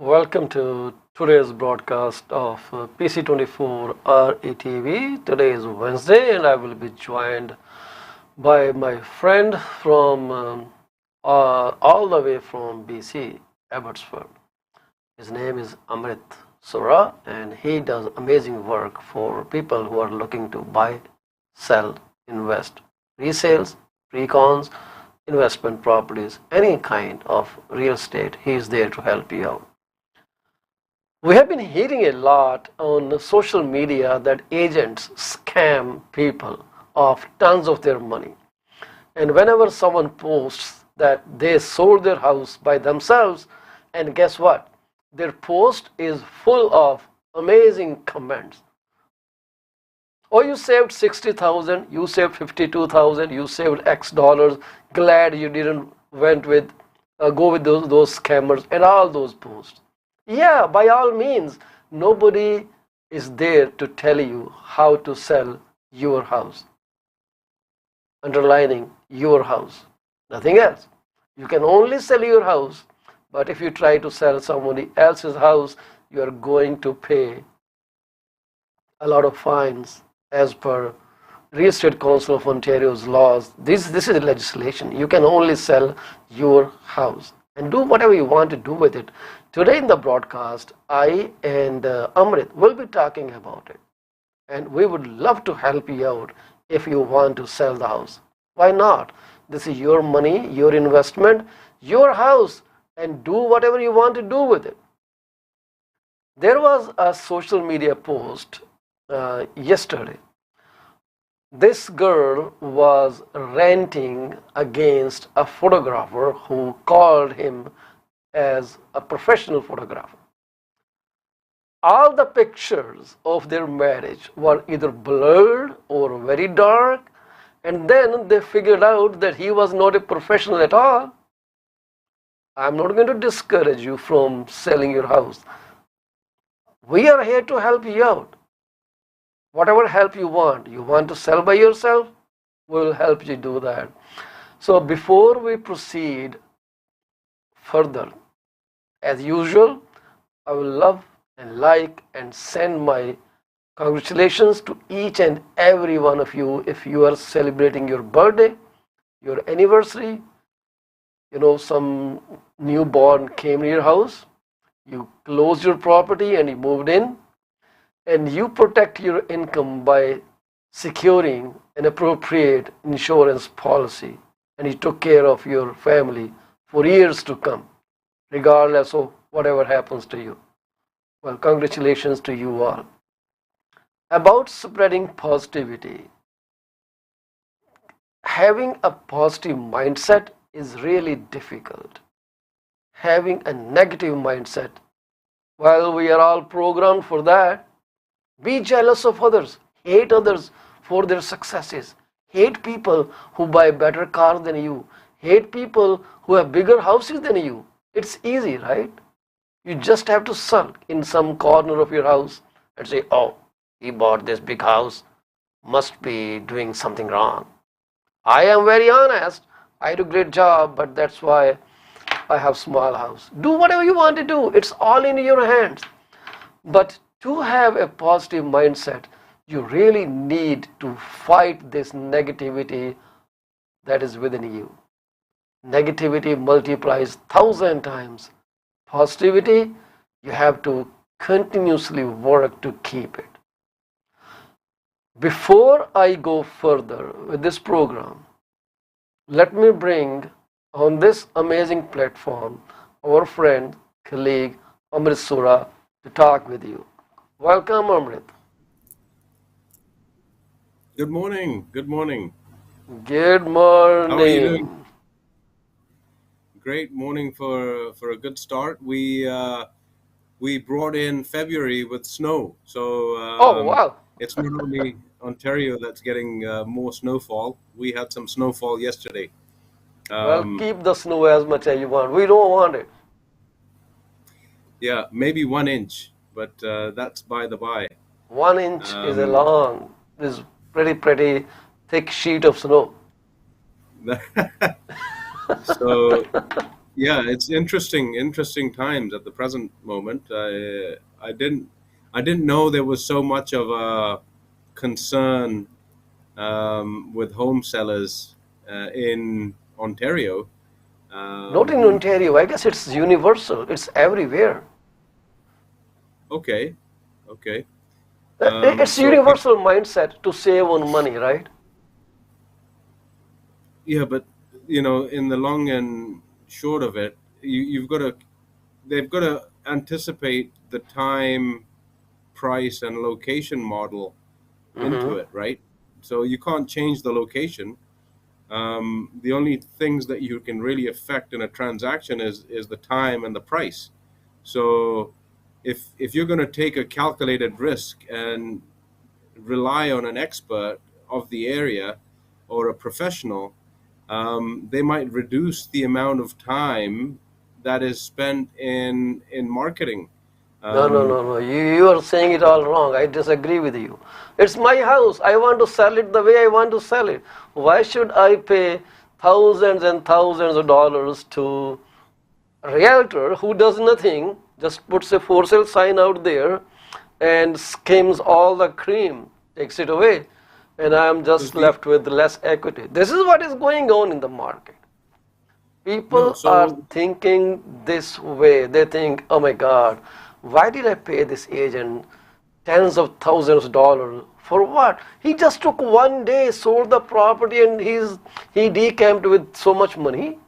Welcome to today's broadcast of PC24 RETV. Today is Wednesday, and I will be joined by my friend from all the way from BC, Abbotsford. His name is Amrit Sura, and he does amazing work for people who are looking to buy, sell, invest, resales, recons, investment properties, any kind of real estate. He is there to help you out. We have been hearing a lot on social media that agents scam people of tons of their money. And whenever someone posts that they sold their house by themselves, and guess what? Their post is full of amazing comments. Oh, you saved 60,000, you saved 52,000, you saved X dollars. Glad you didn't went with go with those scammers and all those posts. Yeah, by all means, nobody is there to tell you how to sell your house. Underlining your house, nothing else. You can only sell your house, but if you try to sell somebody else's house, you are going to pay a lot of fines as per Real Estate Council of Ontario's laws. This is legislation. You can only sell your house and do whatever you want to do with it. Today in the broadcast, I and Amrit will be talking about it. And we would love to help you out if you want to sell the house. Why not? This is your money, your investment, your house, and do whatever you want to do with it. There was a social media post yesterday. This girl was ranting against a photographer who called him as a professional photographer. All the pictures of their marriage were either blurred or very dark, and then they figured out that he was not a professional at all. I'm not going to discourage you from selling your house. We are here to help you out. Whatever help you want to sell by yourself, we will help you do that. So before we proceed further, as usual, I will love and like and send my congratulations to each and every one of you if you are celebrating your birthday, your anniversary, some newborn came to your house, you closed your property and you moved in, and you protect your income by securing an appropriate insurance policy, and you took care of your family for years to come, regardless of whatever happens to you. Well, congratulations to you all. About spreading positivity. Having a positive mindset is really difficult. Having a negative mindset, well, we are all programmed for that. Be jealous of others. Hate others for their successes. Hate people who buy better cars than you. Hate people who have bigger houses than you. It's easy, right? You just have to sulk in some corner of your house and say, oh, he bought this big house. Must be doing something wrong. I am very honest. I do a great job, but that's why I have small house. Do whatever you want to do. It's all in your hands. But to have a positive mindset, you really need to fight this negativity that is within you. Negativity multiplies 1,000 times. Positivity, you have to continuously work to keep it. Before I go further with this program, let me bring on this amazing platform our friend, colleague, Amrit Sura to talk with you. Welcome, Amrit. Good morning. Good morning. Good How are you doing? morning. Great morning for a good start. We brought in February with snow, so Oh, wow. it's not only Ontario that's getting more snowfall. We had some snowfall yesterday. Well, Um, keep the snow as much as you want. We don't want it. yeah, maybe 1 inch, but that's by the by. 1 inch is a Um, long, is pretty thick sheet of snow. so Yeah, it's interesting times at the present moment. I didn't know there was so much of a concern with home sellers in Ontario. Not in Um, Ontario. I guess it's universal. It's everywhere. okay, okay. It's So universal mindset to save on money, right? yeah, but in the long and short of it, you've got to they've got to anticipate the time, price, and location model into Hmm. it, right? So you can't change the location. The only things that you can really affect in a transaction is the time and the price. So if you're going to take a calculated risk and rely on an expert of the area or a professional, they might reduce the amount of time that is spent in marketing. No, no, Um, no, no. You are saying it all wrong. I disagree with you. It's my house. I want to sell it the way I want to sell it. Why should I pay thousands and thousands of dollars to a realtor who does nothing, just puts a for sale sign out there and skims all the cream, takes it away, and I am does just the left with less equity? This is what is going on in the market. no People are so thinking this way. They think, oh my God, why did I pay this agent tens of thousands of dollars? For what? He just took one day, sold the property, and he decamped with so much money.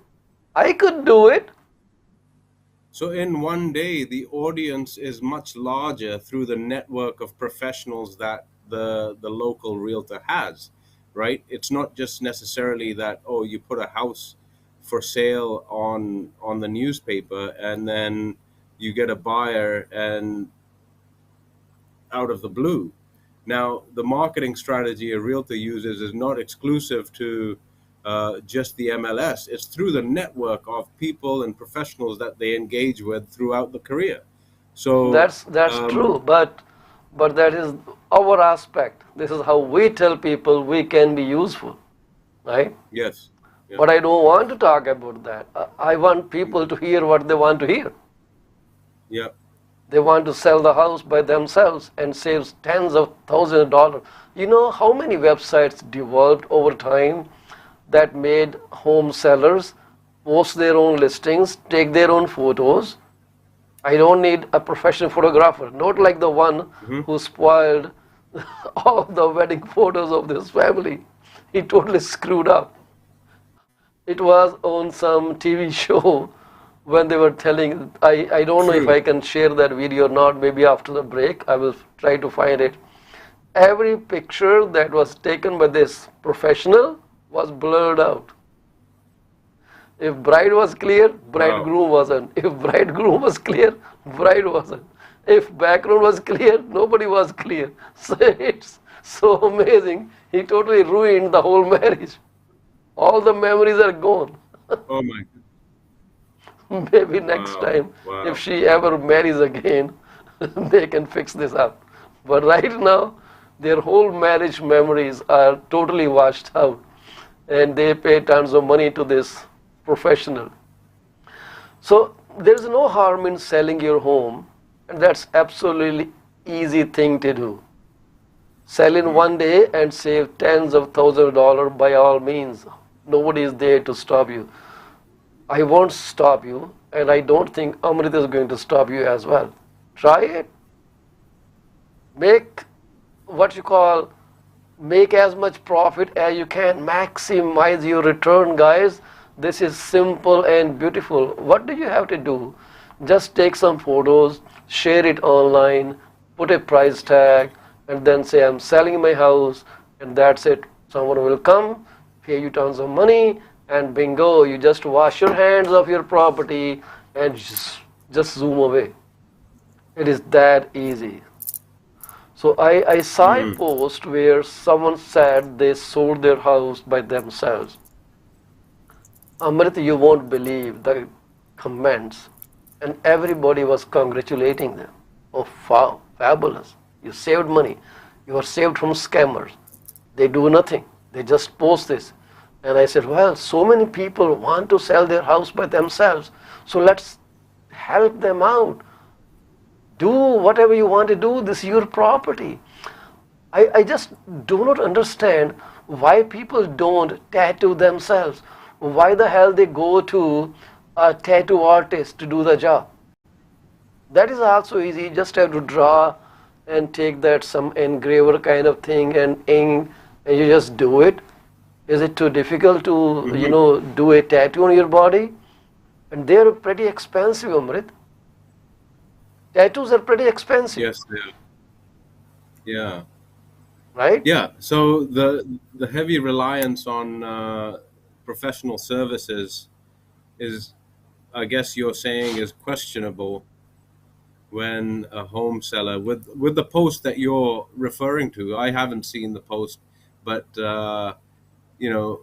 I could do it. So in one day, the audience is much larger through the network of professionals that the local realtor has, right? It's not just necessarily that, oh, you put a house for sale on the newspaper and then you get a buyer and out of the blue. Now, the marketing strategy a realtor uses is not exclusive to just the MLS. It's through the network of people and professionals that they engage with throughout the career. So, That's true, but that is our aspect. This is how we tell people we can be useful, right? yes, yeah, But I don't want to talk about that. I want people to hear what they want to hear. yeah. They want to sell the house by themselves and save tens of thousands of dollars. You know how many websites developed over time that made home sellers post their own listings, take their own photos? I don't need a professional photographer, not like the one Hmm. who spoiled all the wedding photos of this family. He totally screwed up. It was on some TV show when they were telling, I don't know if True. I can share that video or not, maybe after the break, I will try to find it. Every picture that was taken by this professional was blurred out. If bride was clear, Wow. bridegroom wasn't. If bridegroom was clear, bride wasn't. If background was clear, nobody was clear. So it's so amazing. He totally ruined the whole marriage. All the memories are gone. Oh my. Maybe next Wow. time, if Wow. she ever marries again, they can fix this up. But right now, their whole marriage memories are totally washed out, and they pay tons of money to this professional. So there's no harm in selling your home, and that's absolutely easy thing to do. Sell in Hmm. one day and save tens of thousands of dollars by all means. Nobody is there to stop you. I won't stop you, and I don't think Amrit is going to stop you as well. Try it. Make what you call make as much profit as you can. Maximize your return, guys. This is simple and beautiful. What do you have to do? Just take some photos, share it online, put a price tag, and then say, I'm selling my house, and that's it. Someone will come, pay you tons of money, and bingo, you just wash your hands of your property and just zoom away. It is that easy. So I saw a Hmm. post where someone said they sold their house by themselves. Amrit, you won't believe the comments, and everybody was congratulating them. Oh, wow, fabulous. You saved money. You are saved from scammers. They do nothing. They just post this. And I said, well, so many people want to sell their house by themselves, so let's help them out. Do whatever you want to do. This is your property. I just do not understand why people don't tattoo themselves. Why the hell they go to a tattoo artist to do the job? That is also easy. You just have to draw and take that some engraver kind of thing and ink, and you just do it. Is it too difficult to, do a tattoo on your body? And they're pretty expensive, Amrit. Tattoos are pretty expensive. Yes, they are. Yeah. Right? Yeah. So the heavy reliance on professional services is, I guess you're saying, is questionable when a home seller with the post that you're referring to. I haven't seen the post, but you know,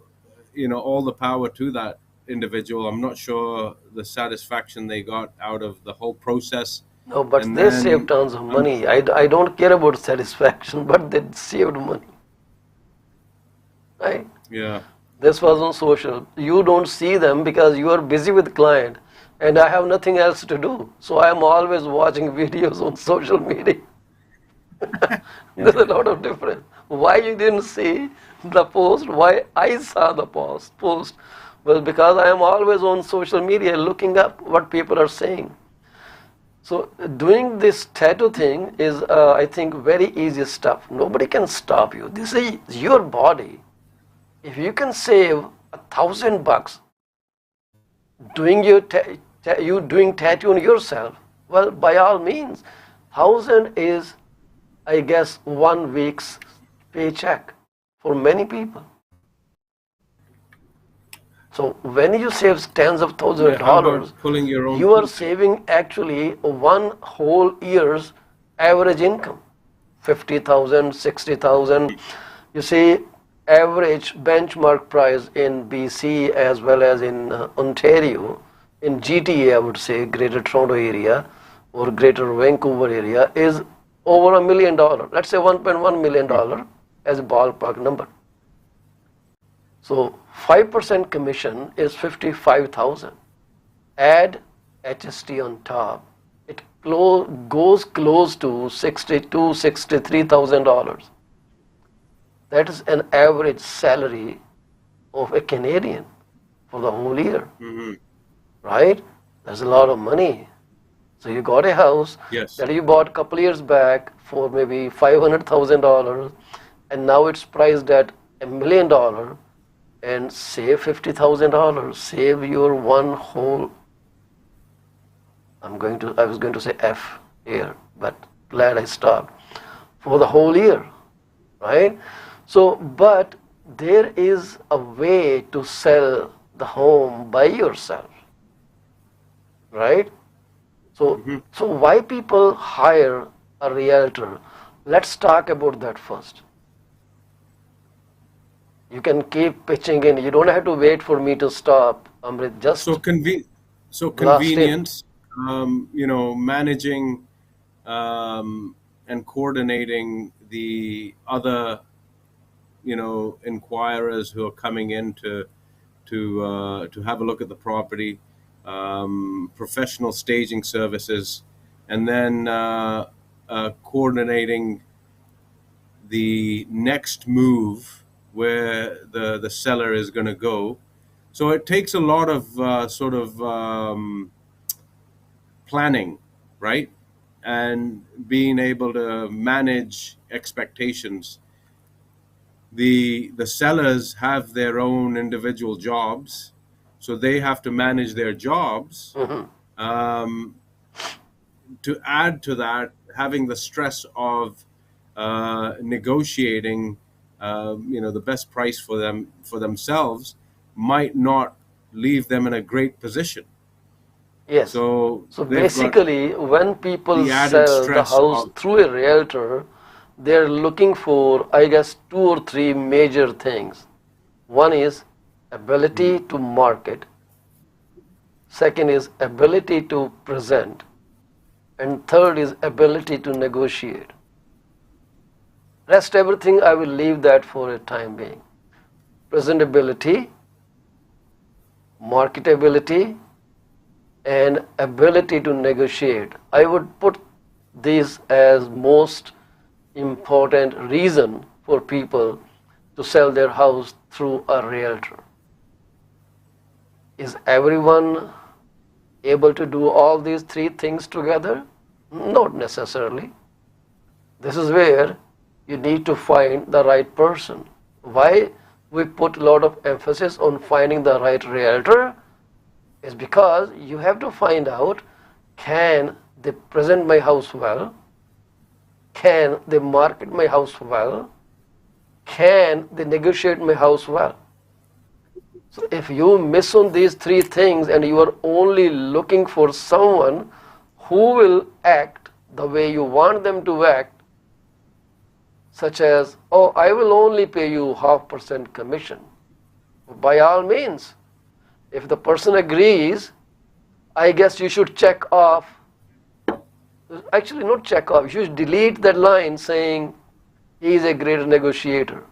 all the power to that individual. I'm not sure the satisfaction they got out of the whole process. No, but And they save then, tons of money. I don't care about satisfaction, but they saved money. Right? yeah, This was on social. You don't see them because you are busy with client, and I have nothing else to do. So I am always watching videos on social media. There's a lot of difference. Why you didn't see the post? Why I saw the post? Well, because I am always on social media looking up what people are saying. So doing this tattoo thing is, I think, very easy stuff. Nobody can stop you. This is your body. If you can save $1,000 doing you doing tattoo on yourself, well, by all means, 1,000 is, I guess, 1 week's paycheck for many people. So when you save tens of thousands of how dollars, about pulling your own you are teeth? saving actually one whole year's average income, 50,000, 60,000. You see, average benchmark price in BC as well as in Ontario, in GTA, I would say, Greater Toronto area or Greater Vancouver area, is over $1 million. Let's say $1.1 million as a ballpark number. So 5% commission is 55,000. Add HST on top, it goes close to $62,000, $63,000. That is an average salary of a Canadian for the whole year, right? That's a lot of money. So you got a house Yes. that you bought a couple years back for maybe $500,000, and now it's priced at $1 million, and save $50,000. Save your one whole. I was going to say F here, but glad I stopped. For the whole year, right? So, but there is a way to sell the home by yourself, right? So, so why people hire a realtor? Let's talk about that first. You can keep pitching in. You don't have to wait for me to stop, Amrit. Just So convenience, managing and coordinating the other, inquirers who are coming in to have a look at the property, professional staging services, and then coordinating the next move where the seller is going to go. So it takes a lot of planning, right? And being able to manage expectations. The sellers have their own individual jobs, so they have to manage their jobs. To add to that, having the stress of negotiating, the best price for themselves might not leave them in a great position. yes. So So they've got basically, when people the added sell the stress house of through a realtor, they're looking for, I guess, 2 or 3 major things. One is ability to market. Second is ability to present. And third is ability to negotiate. Rest everything, I will leave that for a time being. presentability, marketability, and ability to negotiate. I would put these as most important reason for people to sell their house through a realtor. Is everyone able to do all these three things together? Not necessarily. This is where you need to find the right person. Why we put a lot of emphasis on finding the right realtor is because you have to find out, can they present my house well? Can they market my house well? Can they negotiate my house well? So if you miss on these three things and you are only looking for someone who will act the way you want them to act, such as, oh, I will only pay you 0.5% commission. By all means, if the person agrees, I guess you should check off, actually not check off, you should delete that line saying he is a great negotiator,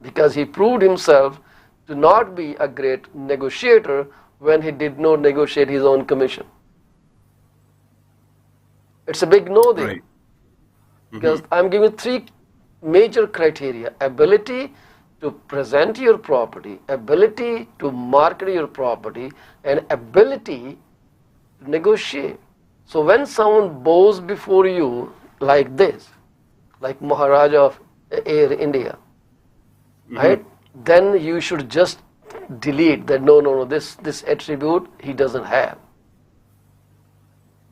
because he proved himself to not be a great negotiator when he did not negotiate his own commission. It's a big no there. Right. Because I'm giving three major criteria: ability to present your property, ability to market your property, and ability to negotiate. So when someone bows before you like this, like Maharaja of Air India, right? Then you should just delete that. No, this attribute he doesn't have.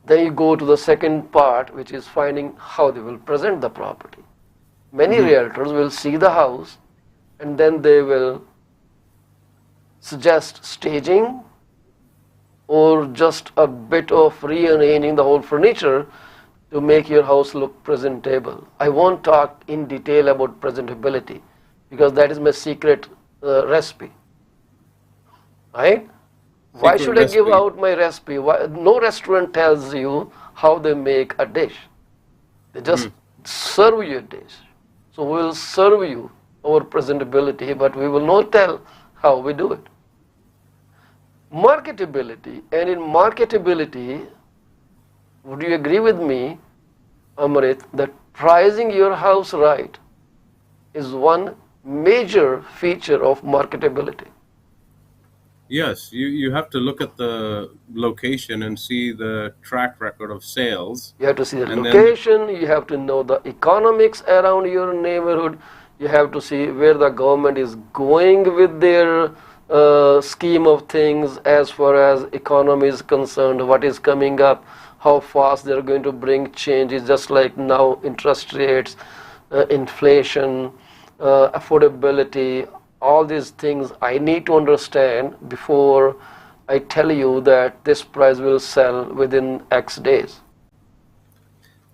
Then you go to the second part, which is finding how they will present the property. Many realtors will see the house and then they will suggest staging or just a bit of rearranging the whole furniture to make your house look presentable. I won't talk in detail about presentability because that is my secret recipe. Right? Why should I give out my recipe? No restaurant tells you how they make a dish. They just serve you a dish. So we will serve you our presentability, but we will not tell how we do it. Marketability, and in marketability, would you agree with me, Amrit, that pricing your house right is one major feature of marketability? Yes, you have to look at the location and see the track record of sales. You have to see the location, you have to know the economics around your neighborhood, you have to see where the government is going with their scheme of things as far as economy is concerned, what is coming up, how fast they're going to bring changes, just like now interest rates, inflation, affordability, all these things I need to understand before I tell you that this price will sell within X days.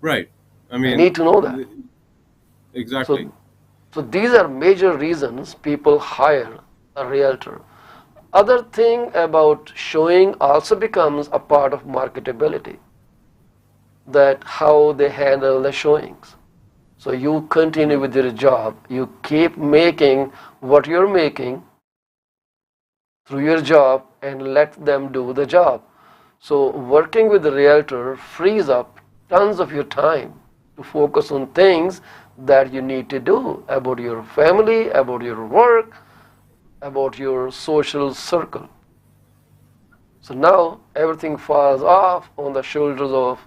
Right. I mean, I need to know that. Exactly. So these are major reasons people hire a realtor. Other thing about showing also becomes a part of marketability, that how they handle the showings. So you continue with your job, you keep making what you're making through your job and let them do the job. So working with the realtor frees up tons of your time to focus on things that you need to do about your family, about your work, about your social circle. So now everything falls off on the shoulders of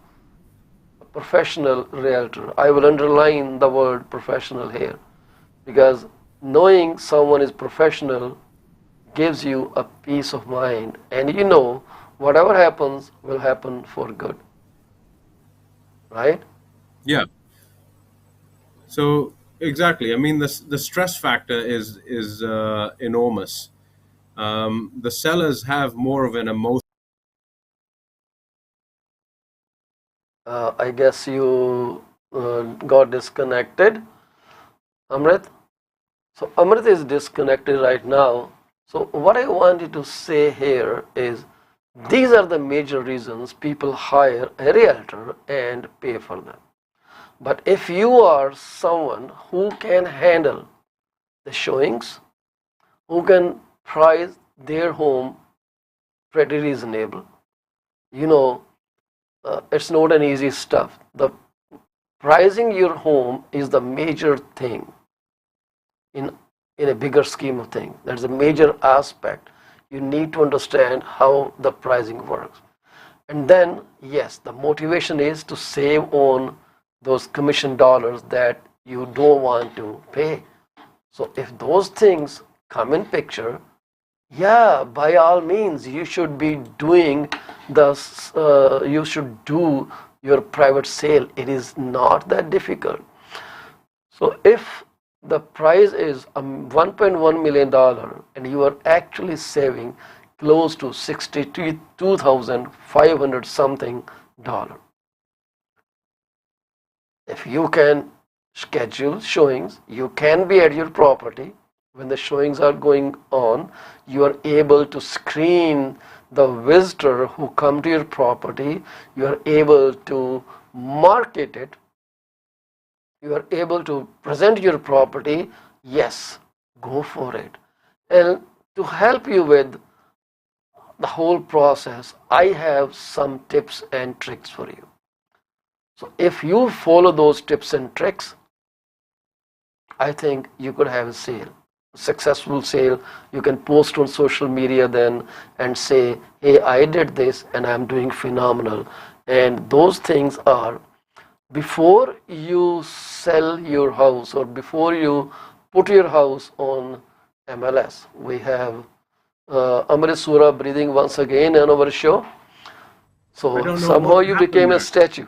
a professional realtor. I will underline the word professional here, because knowing someone is professional gives you a peace of mind, and you know whatever happens will happen for good. Right? Yeah. So exactly. I mean, the stress factor is enormous. The sellers have more of an emotion. I guess you got disconnected, Amrit. So Amrit is disconnected right now. So what I wanted to say here is these are the major reasons people hire a realtor and pay for them. But if you are someone who can handle the showings, who can price their home pretty reasonable. You know, it's not an easy stuff. The pricing your home is the major thing in in a bigger scheme of things. That's a major aspect. You need to understand how the pricing works. And then, yes, the motivation is to save on those commission dollars that you don't want to pay. So if those things come in picture, yeah, by all means, you should be doing you should do your private sale. It is not that difficult. So if the price is $1.1 million and you are actually saving close to 62,500 something dollar, if you can schedule showings, you can be at your property when the showings are going on. You are able to screen the visitor who come to your property. You are able to market it. You are able to present your property. Yes, go for it. And to help you with the whole process, I have some tips and tricks for you. So if you follow those tips and tricks, I think you could have a sale, a successful sale. You can post on social media then and say, hey, I did this and I'm doing phenomenal. And those things are, before you sell your house or before you put your house on MLS, we have Amrit Sura breathing once again on our show. I So don't know somehow what you happened became a there. statue.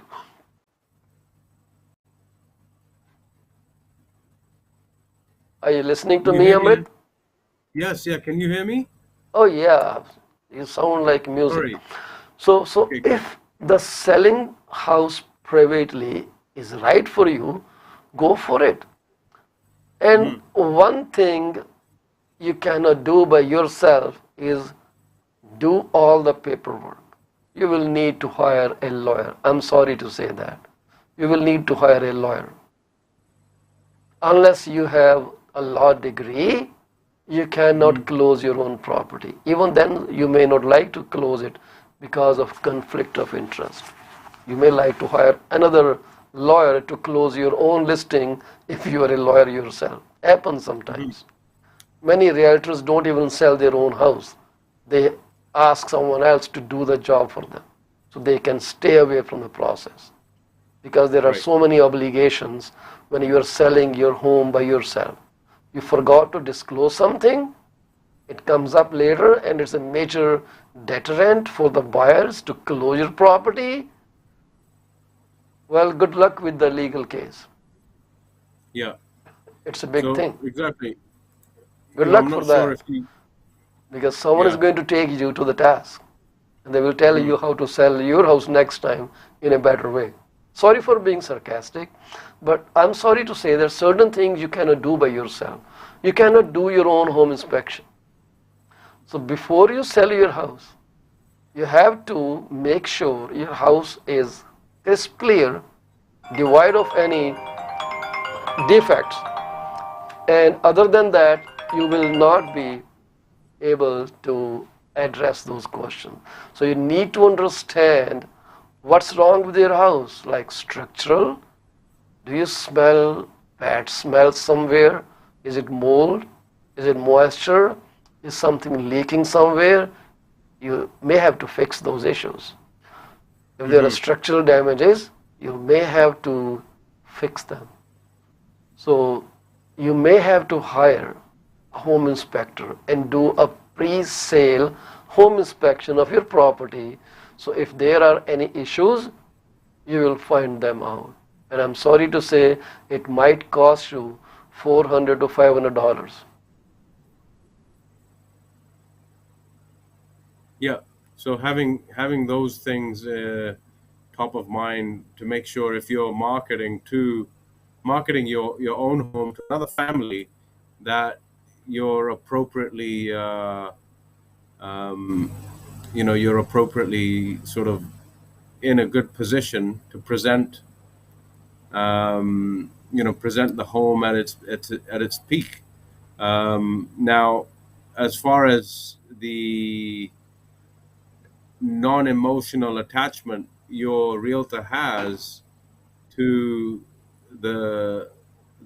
Are you listening to Can you me, hear me? Amrit? Yes, yeah. Can you hear me? Oh yeah, you sound like music. Sorry. So Okay, good. if the selling house privately is right for you, go for it. And Mhm. one thing you cannot do by yourself is do all the paperwork. You will need to hire a lawyer. I'm sorry to say that. You will need to hire a lawyer. Unless you have a law degree, you cannot Mhm. close your own property. Even then, you may not like to close it because of conflict of interest. You may like to hire another lawyer to close your own listing if you are a lawyer yourself. Happens Mhm. sometimes. Many realtors don't even sell their own house. They ask someone else to do the job for them so they can stay away from the process, because there are Right. so many obligations when you are selling your home by yourself. You forgot to disclose something, it comes up later and it's a major deterrent for the buyers to close your property. Well, good luck with the legal case. Yeah. It's a big So thing. exactly. Good I'm luck for not sure that, if you. because someone is Yeah. going to take you to the task and they will tell Mhm. you how to sell your house next time in a better way. Sorry for being sarcastic, but I'm sorry to say there are certain things you cannot do by yourself. You cannot do your own home inspection. So before you sell your house, you have to make sure your house is crisp clear, devoid of any defects, and other than that, you will not be able to address those questions. So you need to understand what's wrong with your house, like structural. Do you smell bad smell somewhere? Is it mold? Is it moisture? Is something leaking somewhere? You may have to fix those issues. If there are Mhm. structural damages, you may have to fix them. So you may have to hire a home inspector and do a pre-sale home inspection of your property. So if there are any issues, you will find them out. And I'm sorry to say, it might cost you $400 to $500. Yeah. So having those things top of mind to make sure if you're marketing your own home to another family, that you're appropriately um, you're appropriately sort of in a good position to present the home at its peak. Now, as far as the non-emotional attachment your realtor has to the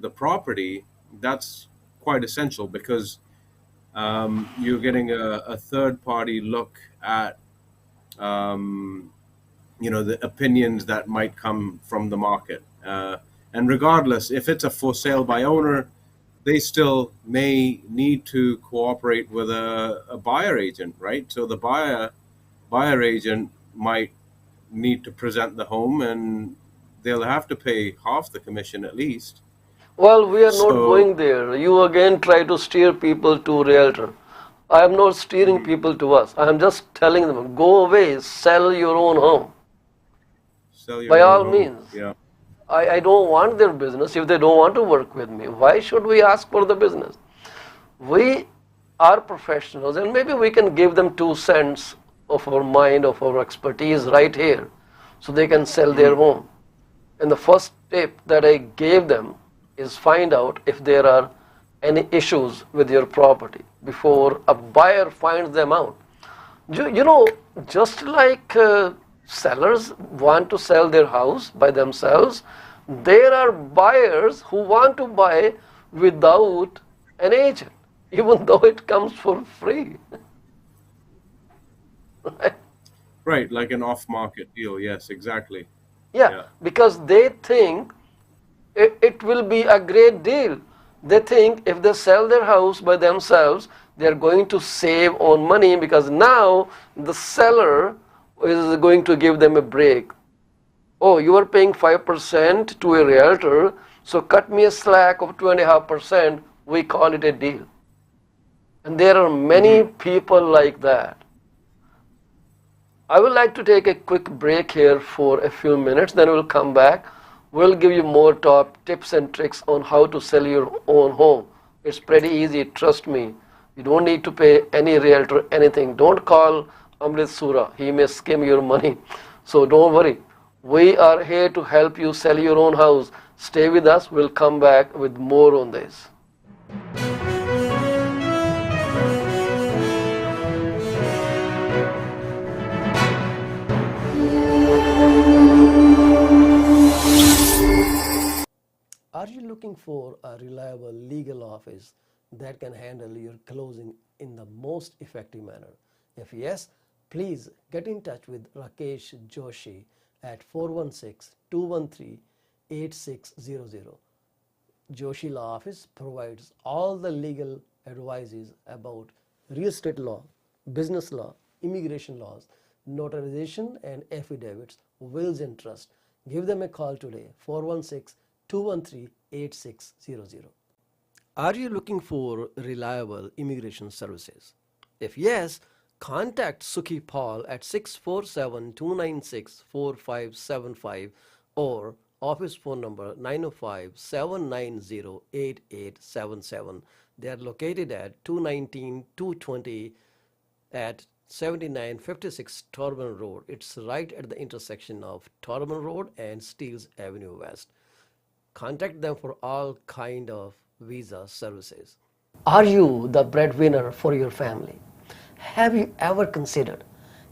the property, that's quite essential because you're getting a third party look at um, the opinions that might come from the market. And regardless, if it's a for sale by owner, they still may need to cooperate with a buyer agent, right? So the buyer agent might need to present the home, and they'll have to pay half the commission at least. Well, we are not So going there. You again try to steer people to realtor. I am not steering mhm, people to us. I am just telling them, go away, sell your own home. sell By your own all home. means. Yeah. I don't want their business if they don't want to work with me. Why should we ask for the business? We are professionals and maybe we can give them 2 cents of our mind, of our expertise right here so they can sell their Mhm. home. And the first tip that I gave them is find out if there are any issues with your property before a buyer finds them out. You know, just like sellers want to sell their house by themselves, there are buyers who want to buy without an agent, even though it comes for free. Right? Right, like an off-market deal. Yes, exactly. Yeah, Yeah. because they think it will be a great deal. They think if they sell their house by themselves, they are going to save on money because now the seller is going to give them a break. Oh, you are paying 5% to a realtor, so cut me a slack of 2.5%. We call it a deal. And there are many Hmm. people like that. I would like to take a quick break here for a few minutes, then we'll come back. We'll give you more top tips and tricks on how to sell your own home. It's pretty easy, trust me. You don't need to pay any realtor anything. Don't call Amrit Sura, he may skim your money. So don't worry. We are here to help you sell your own house. Stay with us, we'll come back with more on this. Are you looking for a reliable legal office that can handle your closing in the most effective manner? If yes, please get in touch with Rakesh Joshi at 416 213 8600. Joshi Law Office provides all the legal advices about real estate law, business law, immigration laws, notarization and affidavits, wills and trust. Give them a call today, 416 213 8600. Are you looking for reliable immigration services? If yes, contact Sukhi Paul at 647 296 4575 or office phone number 905 790 8877. They are located at 219 220 at 7956 Torban Road. It's right at the intersection of Torban Road and Steeles Avenue West. Contact them for all kind of visa services. Are you the breadwinner for your family? Have you ever considered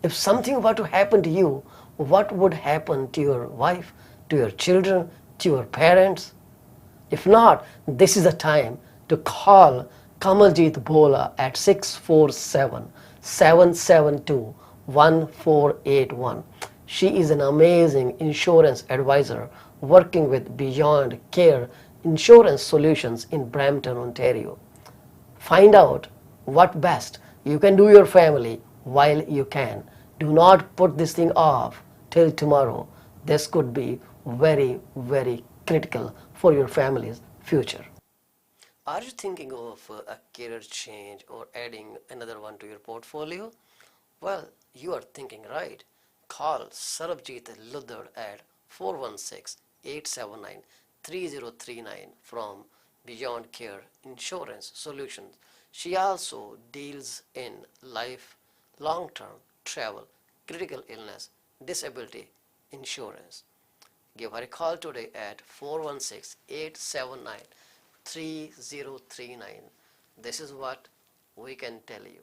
if something were to happen to you, what would happen to your wife, to your children, to your parents? If not, this is the time to call Kamaljeet Bhola at 647 772 1481. She is an amazing insurance advisor working with Beyond Care Insurance Solutions in Brampton, Ontario. Find out what best you can do your family while you can. Do not put this thing off till tomorrow. This could be very, very critical for your family's future. Are you thinking of a career change or adding another one to your portfolio? Well, you are thinking right. Call Sarabjit Luddar at 416-879-3039 from Beyond Care Insurance Solutions. She also deals in life, long-term, travel, critical illness, disability insurance. Give her a call today at 416-879-3039. This is what we can tell you.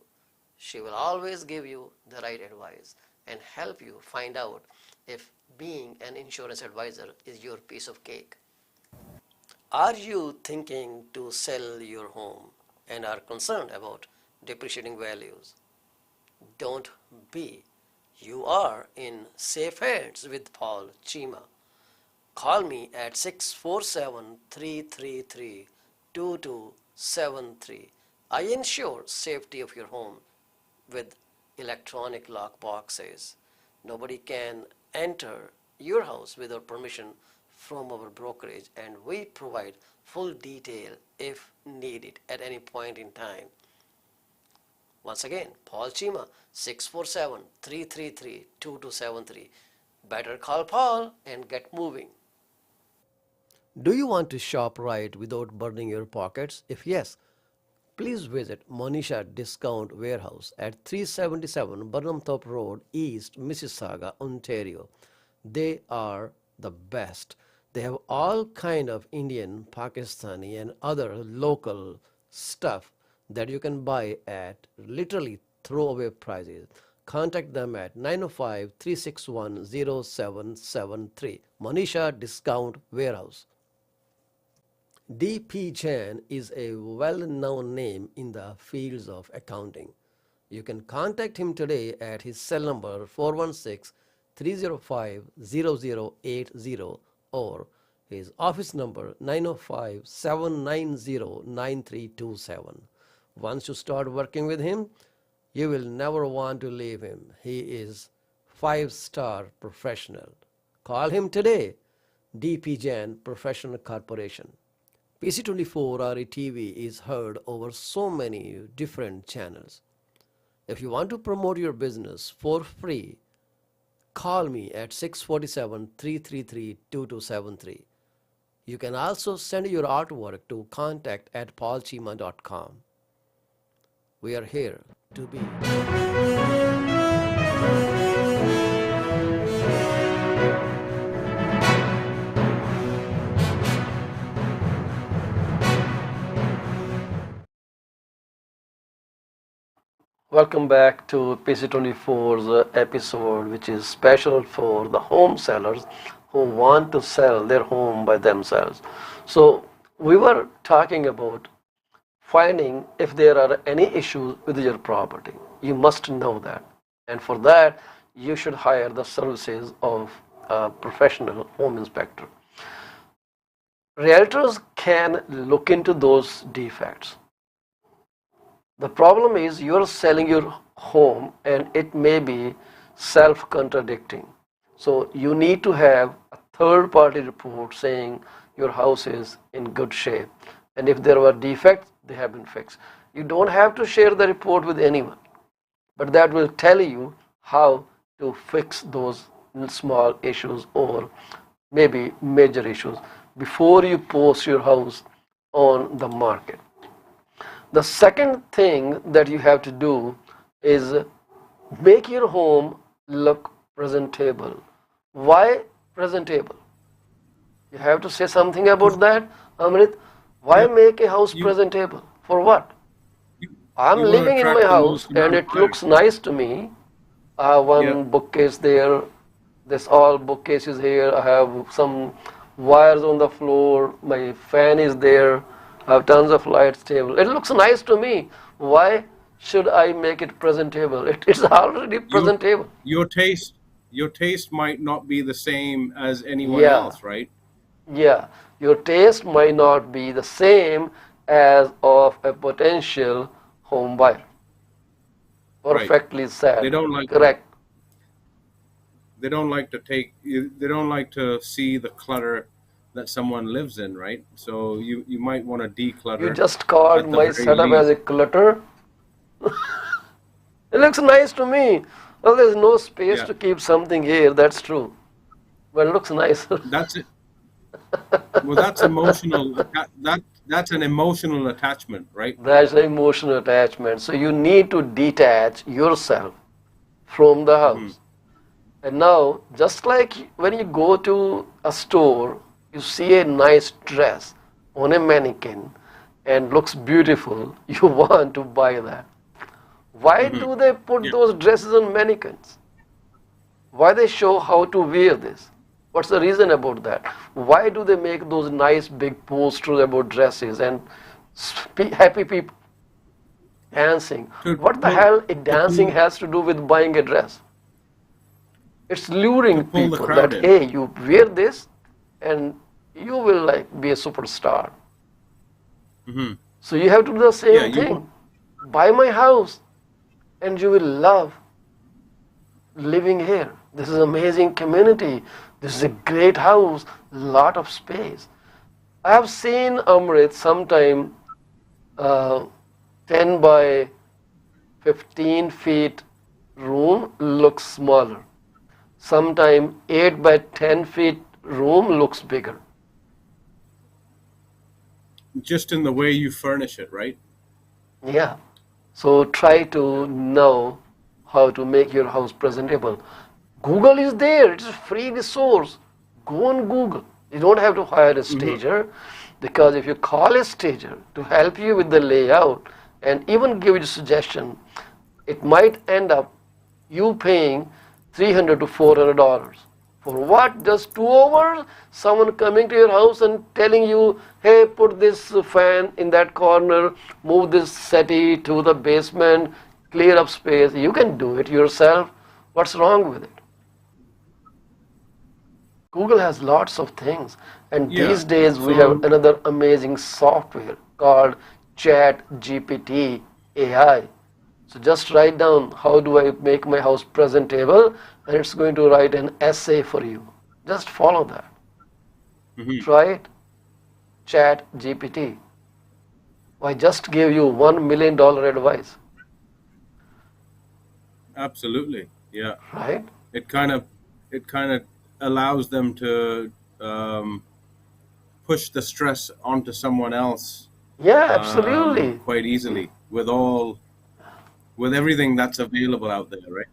She will always give you the right advice and help you find out if being an insurance advisor is your piece of cake. Are you thinking to sell your home and are concerned about depreciating values? Don't be. You are in safe hands with Paul Chima. Call me at 647-333-2273. I ensure safety of your home with electronic lock boxes. Nobody can enter your house without permission from our brokerage, and we provide full detail if needed at any point in time. Once again, Paul Chima, 647-333-2273. Better call Paul and get moving. Do you want to shop right without burning your pockets? If yes, please visit Monisha Discount Warehouse at 377 Burnhamthorpe Road, East Mississauga, Ontario. They are the best. They have all kind of Indian, Pakistani and other local stuff that you can buy at literally throwaway prices. Contact them at 905-361-0773. Monisha Discount Warehouse. D.P. Jain is a well-known name in the fields of accounting. You can contact him today at his cell number 416-305-0080 or his office number 905-790-9327. Once you start working with him, you will never want to leave him. He is 5-star professional. Call him today. D.P. Jain Professional Corporation. PC24 RETV is heard over so many different channels. If you want to promote your business for free, call me at 647-333-2273. You can also send your artwork to contact@paulchima.com. We are here to be. Welcome back to PC24's episode, which is special for the home sellers who want to sell their home by themselves. So we were talking about finding if there are any issues with your property. You must know that. And for that, you should hire the services of a professional home inspector. Realtors can look into those defects. The problem is you're selling your home and it may be self-contradicting. So you need to have a third-party report saying your house is in good shape. And if there were defects, they have been fixed. You don't have to share the report with anyone, but that will tell you how to fix those small issues or maybe major issues before you post your house on the market. The second thing that you have to do is make your home look presentable. Why presentable? You have to say something about that, Amrit. Why make a house presentable? For what? I'm living in my house and it looks nice to me. I have one bookcase there. There's all bookcases here. I have some wires on the floor. My fan is there. I have tons of lights table. It looks nice to me. Why should I make it presentable? It's already presentable. Your taste might not be the same as anyone else, right? Yeah, your taste might not be the same as of a potential home buyer. Perfectly said. They don't like correct. They don't like to they don't like to see the clutter that someone lives in, right? So you might want to declutter. You just called my setup as a clutter. It looks nice to me. Well, there's no space to keep something here. That's true. But it looks nice. That's it. Well, that's emotional. That's an emotional attachment, right? That's an emotional attachment. So you need to detach yourself from the house. And now, just like when you go to a store, you see a nice dress on a mannequin, and looks beautiful, you want to buy that. Why Hmm. do they put Yeah. those dresses on mannequins? Why they show how to wear this? What's the reason about that? Why do they make those nice big posters about dresses and happy people dancing? To What the pull hell it to dancing pull has to do with buying a dress? It's to luring pull the people crowd that in. hey, you wear this and you will like be a superstar. Hmm. So you have to do the Yeah, same you want. thing. Buy my house and you will love living here. This is amazing community. This is a great house, lot of space. I have seen Amrit sometime uh, 10 by 15 feet room looks smaller. Sometime 8 by 10 feet room looks bigger. Just in the way you furnish it, right? Yeah. So try to know how to make your house presentable. Google is there. It's a free resource. Go on Google. You don't have to hire a Hmm. stager because if you call a stager to help you with the layout and even give you suggestion, it might end up you paying $300 to $400. For what? Just 2 hours? Someone coming to your house and telling you, hey, put this fan in that corner, move this settee to the basement, clear up space. You can do it yourself. What's wrong with it? Google has lots of things. And Yeah. these days we have So another amazing software called Chat GPT AI. So just write down how do I make my house presentable and it's going to write an essay for you. Just follow that. mhm, Try it. Chat GPT. I just gave you $1 million advice, absolutely, yeah. right? It kind of it kind of allows them to um, push the stress onto someone else Yeah, absolutely. quite easily with everything that's available out there, right?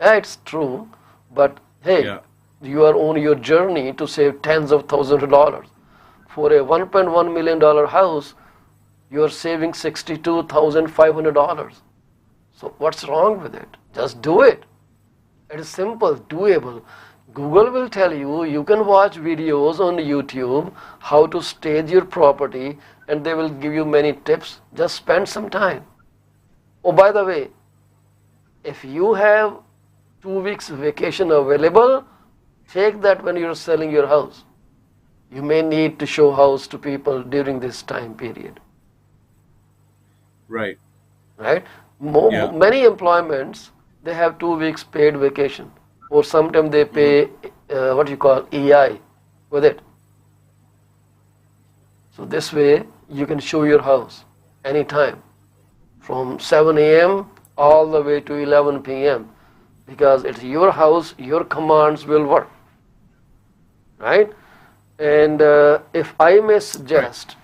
Yeah, it's true. But hey, Yeah. you are on your journey to save tens of thousands of dollars. For a $1.1 million house, you are saving $62,500. So what's wrong with it? Just do it. It is simple, doable. Google will tell you you can watch videos on YouTube how to stage your property and they will give you many tips. Just spend some time. Oh, by the way, if you have 2 weeks vacation available, take that when you're selling your house. You may need to show house to people during this time period, Right. right? Yeah. Many employments they have 2 weeks paid vacation, or sometimes they Hmm. pay what you call EI with it. So this way you can show your house anytime from 7 a.m. all the way to 11 p.m. because it's your house, your commands will work, right? And if I may Right. suggest,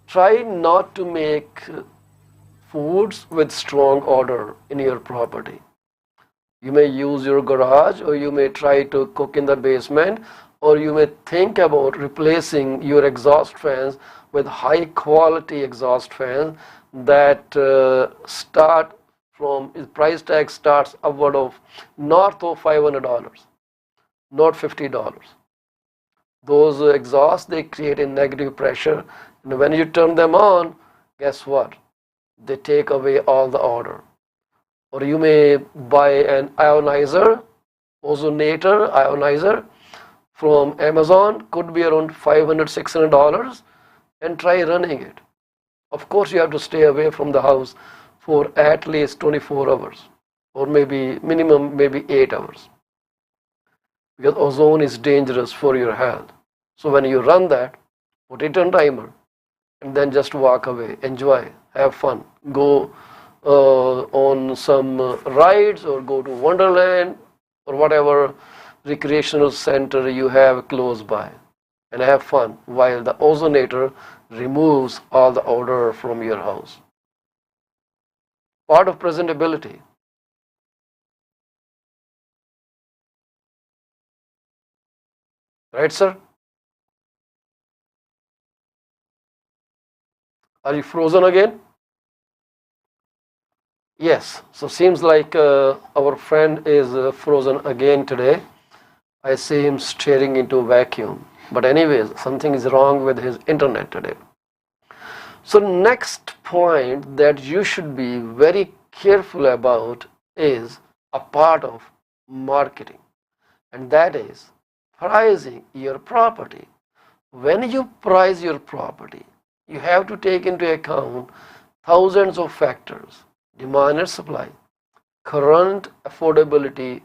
try not to make foods with strong odor in your property. You may use your garage or you may try to cook in the basement or you may think about replacing your exhaust fans with high quality exhaust fans that start from price tag starts upward of north of $500, not $50. Those exhausts they create a negative pressure and when you turn them on, guess what? They take away all the odor. Or you may buy an ionizer, ozonator ionizer from Amazon, could be around $500 $600 and try running it. Of course you have to stay away from the house for at least 24 hours or maybe minimum maybe 8 hours because ozone is dangerous for your health. So when you run that, put it on timer and then just walk away, enjoy, have fun, go on some rides or go to Wonderland or whatever recreational center you have close by and have fun while the ozonator removes all the odor from your house. Part of presentability, right, sir? Are you frozen again? Yes. So seems like our friend is frozen again today. I see him staring into a vacuum. But anyways, something is wrong with his internet today. So next point that you should be very careful about is a part of marketing, and that is pricing your property. When you price your property, you have to take into account thousands of factors: demand and supply, current affordability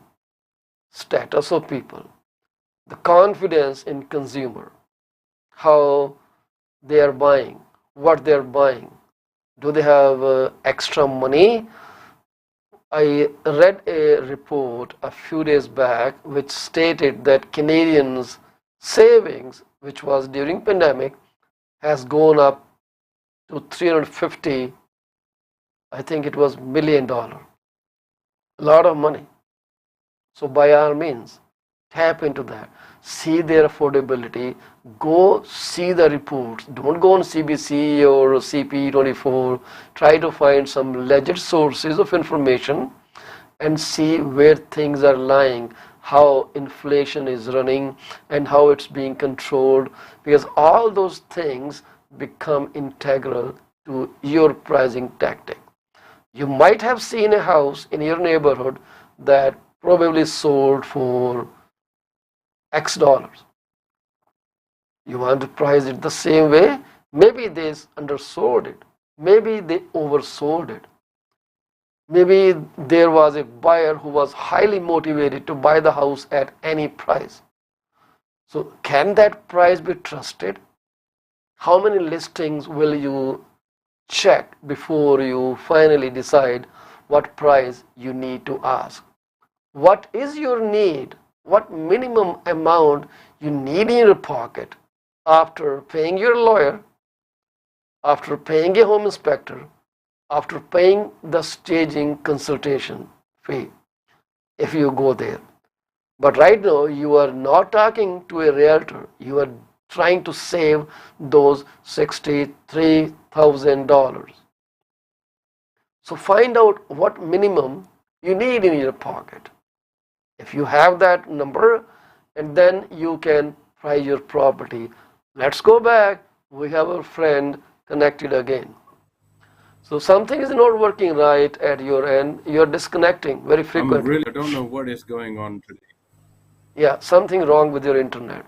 status of people, the confidence in consumer, how they are buying, what they are buying, do they have extra money. I read a report a few days back which stated that Canadians' savings, which was during pandemic, has gone up to 350, I think it was $1 million. A lot of money. So by all means, tap into that. See their affordability. Go see the reports. Don't go on CBC or CP24. Try to find some legit sources of information and see where things are lying, how inflation is running and how it's being controlled, because all those things become integral to your pricing tactic. You might have seen a house in your neighborhood that probably sold for X dollars. You want to price it the same way? Maybe they undersold it. Maybe they oversold it. Maybe there was a buyer who was highly motivated to buy the house at any price. So can that price be trusted? How many listings will you check before you finally decide what price you need to ask? What is your need? What minimum amount you need in your pocket after paying your lawyer, after paying a home inspector, after paying the staging consultation fee, if you go there. But right now you are not talking to a realtor. You are trying to save those $63,000. So find out what minimum you need in your pocket. If you have that number, and then you can price your property. Let's go back. We have a friend connected again. So something is not working right at your end. You're disconnecting very frequently. I don't know what is going on today. Yeah, something wrong with your internet.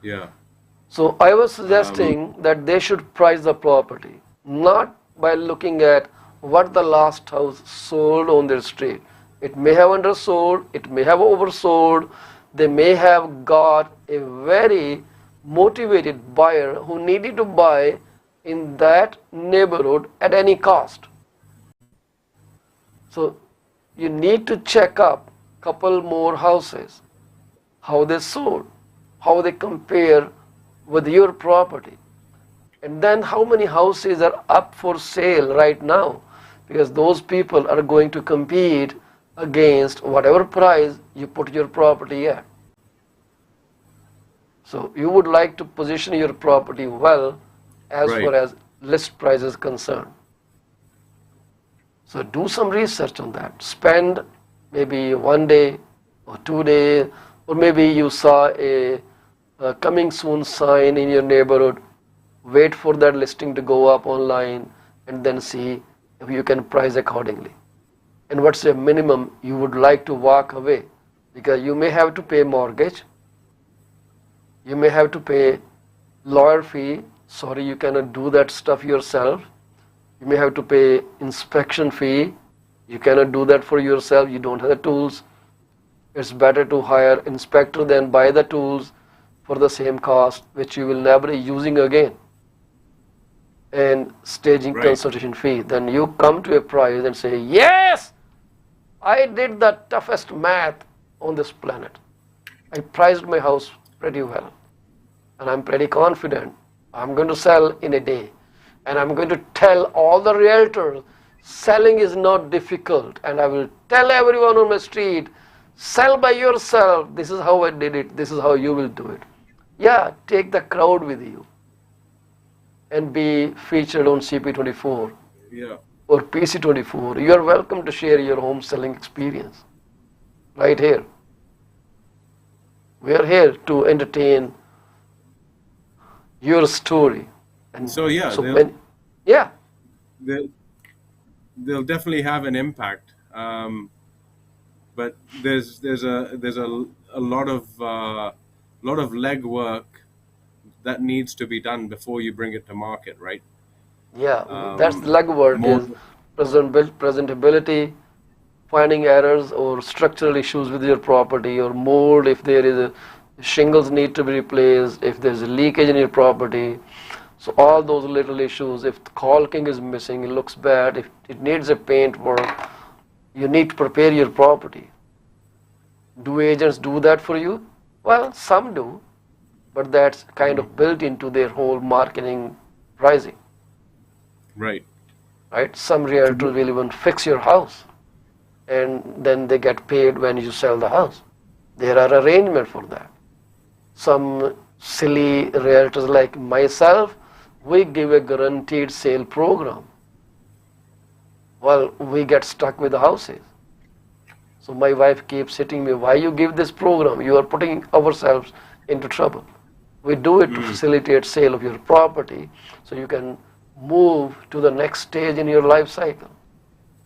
Yeah. So I was suggesting that they should price the property, not by looking at what the last house sold on their street. It may have undersold, it may have oversold, they may have got a very motivated buyer who needed to buy in that neighborhood at any cost. So you need to check up a couple more houses, how they sold, how they compare with your property, and then how many houses are up for sale right now, because those people are going to compete against whatever price you put your property at. So you would like to position your property well as Right. far as list price is concerned. So do some research on that. Spend maybe 1 day or 2 days, or maybe you saw a coming soon sign in your neighborhood. Wait for that listing to go up online and then see if you can price accordingly. And what's the minimum you would like to walk away, because you may have to pay mortgage, you may have to pay lawyer fee. Sorry, you cannot do that stuff yourself. You may have to pay inspection fee. You cannot do that for yourself. You don't have the tools. It's better to hire inspector than buy the tools for the same cost, which you will never be using again. And staging Right. consultation fee. Then you come to a price and say, yes, I did the toughest math on this planet. I priced my house pretty well. And I'm pretty confident I'm going to sell in a day. And I'm going to tell all the realtors selling is not difficult. And I will tell everyone on my street, sell by yourself. This is how I did it. This is how you will do it. Yeah, take the crowd with you. and be featured on CP24 Yeah. or PC24. You are welcome to share your home selling experience right here. We are here to entertain your story. And So yeah, so when, yeah, they'll, they'll definitely have an impact. But there's a lot of legwork that needs to be done before you bring it to market, right? yeah, that's the Um, legwork more, is presentability, finding errors or structural issues with your property or mold if there is a shingles need to be replaced, if there's a leakage in your property. So all those little issues, if caulking is missing, it looks bad, if it needs a paint work, you need to prepare your property. Do agents do that for you? Well, some do, but that's kind of built into their whole marketing pricing, right. right? Some realtors will even fix your house and then they get paid when you sell the house. There are arrangements for that. Some silly realtors like myself, we give a guaranteed sale program. Well, we get stuck with the houses. So my wife keeps hitting me, why you give this program? You are putting ourselves into trouble. We do it to facilitate sale of your property so you can move to the next stage in your life cycle,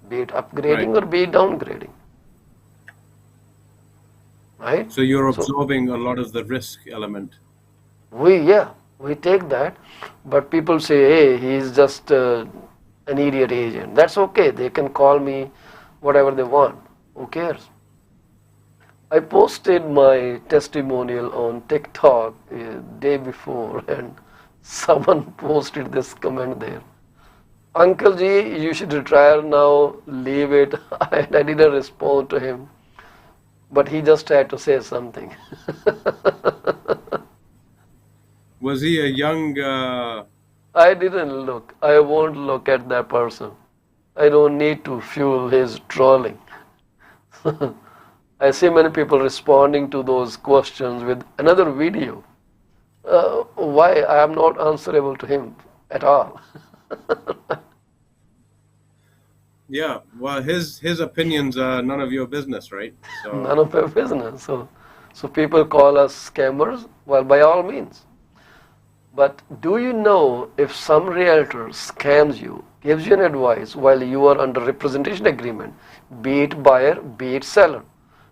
be it upgrading Right. or be it downgrading. Right? So you're So absorbing a lot of the risk element. we take that, but people say, hey, he's just an idiot agent. That's okay. They can call me whatever they want. Who cares? I posted my testimonial on TikTok day before, and someone posted this comment there. Uncle Ji, you should retire now, leave it. And I didn't respond to him, but he just had to say something. Was he a young? I didn't look. I won't look at that person. I don't need to fuel his trolling. I see many people responding to those questions with another video. Why I am not answerable to him at all. Yeah. Well, his opinions are none of your business, right? So None of your business. So people call us scammers. Well, by all means. But do you know if some realtor scams you, gives you an advice while you are under representation agreement, be it buyer, be it seller,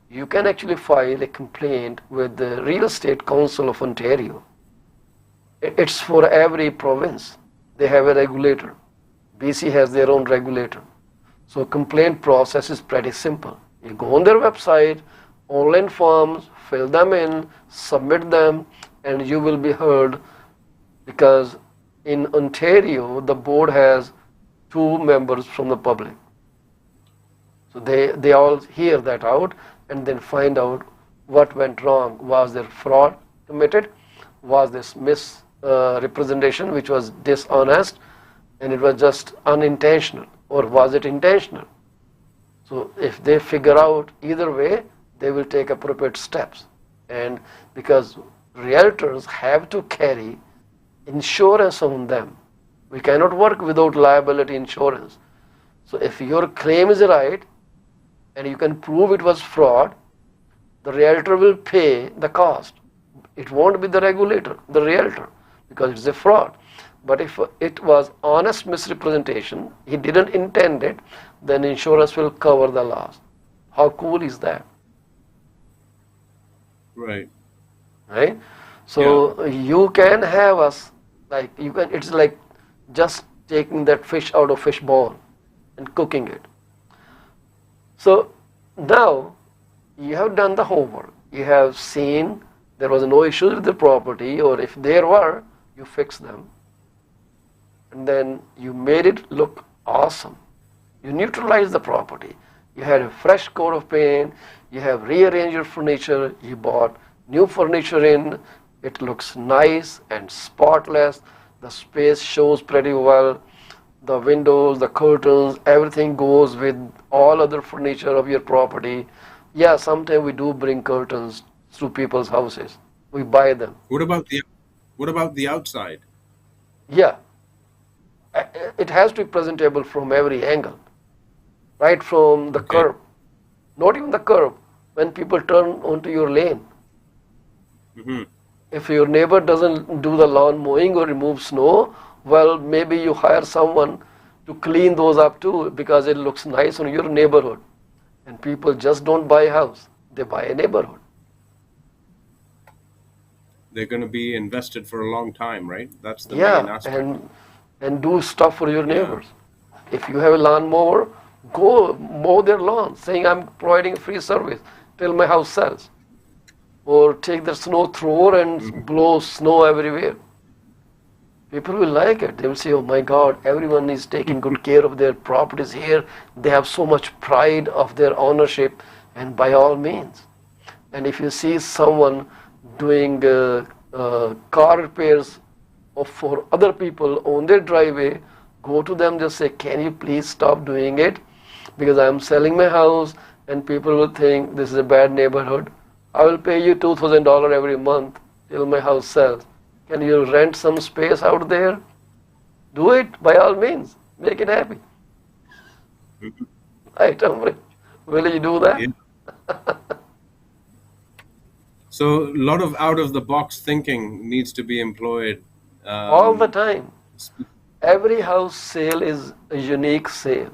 you can actually file a complaint with the Real Estate Council of Ontario. It's for every province. They have a regulator. BC has their own regulator. So complaint process is pretty simple. You go on their website, online forms, fill them in, submit them, and you will be heard, because in Ontario, the board has 2 members from the public. So they all hear that out and then find out what went wrong. Was there fraud committed? Was this misrepresentation which was dishonest and it was just unintentional, or was it intentional? So if they figure out either way, they will take appropriate steps. And because realtors have to carry insurance on them, we cannot work without liability insurance. So if your claim is right and you can prove it was fraud, the realtor will pay the cost. It won't be the regulator, the realtor, because it's a fraud. But if it was honest misrepresentation, he didn't intend it, then insurance will cover the loss. How cool is that? right. Right? So you can have us, like you can, it's like just taking that fish out of fish bowl and cooking it. So now you have done the homework. You have seen there was no issues with the property, or if there were, you fixed them. And then you made it look awesome. You neutralized the property. You had a fresh coat of paint. You have rearranged your furniture. You bought new furniture in. It looks nice and spotless. The space shows pretty well. The windows, the curtains, everything goes with all other furniture of your property. Yeah, sometimes we do bring curtains to people's houses. We buy them. What about the outside? Yeah, It has to be presentable from every angle, right from the Okay. curb, not even the curb, when people turn onto your lane. Hmm. If your neighbor doesn't do the lawn mowing or remove snow, well, maybe you hire someone to clean those up too because it looks nice on your neighborhood. And people just don't buy a house, they buy a neighborhood. They're going to be invested for a long time, right? That's the main Yeah, aspect. and do stuff for your Yeah. neighbors. If you have a lawn mower, go mow their lawn, saying I'm providing free service till my house sells. Or take the snow thrower and Mhm. blow snow everywhere. People will like it. They will say, oh my God, everyone is taking good care of their properties here. They have so much pride of their ownership, and by all means. And if you see someone doing car repairs for other people on their driveway, go to them, just say, can you please stop doing it? Because I'm selling my house and people will think this is a bad neighborhood. I will pay you $2,000 every month till my house sells. Can you rent some space out there? Do it by all means. Make it happy. Mhm. Right, Amrit? Will you do that? Yeah. So a lot of out of the box thinking needs to be employed. All the Um, time. sp- Every house sale is a unique sale,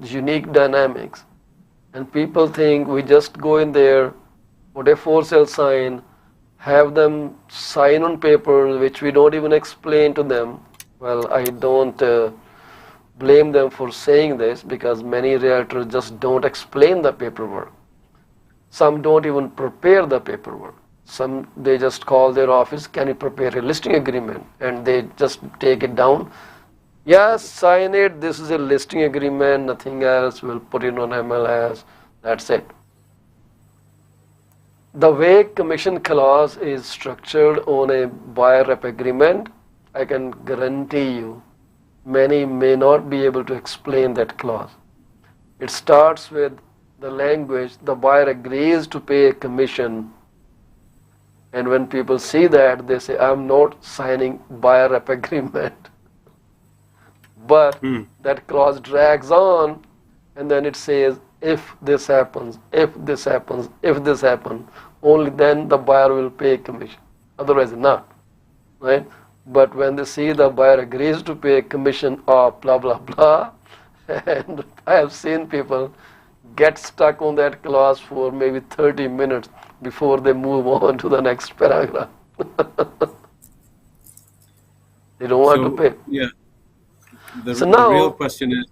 unique dynamics. And people think we just go in there, put a for sale sign, have them sign on papers which we don't even explain to them. Well, I don't blame them for saying this because many realtors just don't explain the paperwork. Some don't even prepare the paperwork. Some they just call their office, can you prepare a listing agreement? And they just take it down. Yes, sign it. This is a listing agreement, nothing else. We'll put it on MLS. That's it. The way commission clause is structured on a buyer rep agreement, I can guarantee you many may not be able to explain that clause. It starts with the language, the buyer agrees to pay a commission, and when people see that, they say, I'm not signing buyer rep agreement. But hmm. that clause drags on, and then it says, if this happens, if this happens, if this happens, only then the buyer will pay commission. Otherwise, not. Right? But when they see the buyer agrees to pay commission of blah blah blah, and I have seen people get stuck on that clause for maybe 30 minutes before they move on to the next paragraph. They don't want to So pay. yeah, So the real now, question is,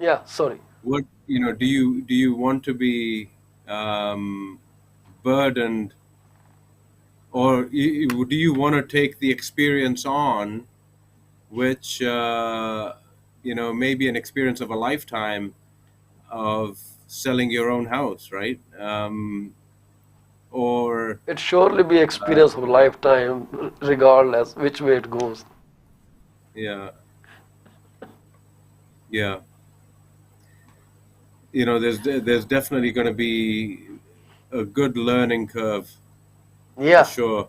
yeah, sorry. what do you want to be um, burdened, or do you want to take the experience on, which maybe an experience of a lifetime of selling your own house, right? Or It surely be uh, experience of a lifetime, regardless which way it goes. yeah, yeah. There's definitely going to be a good learning curve for Yeah, sure.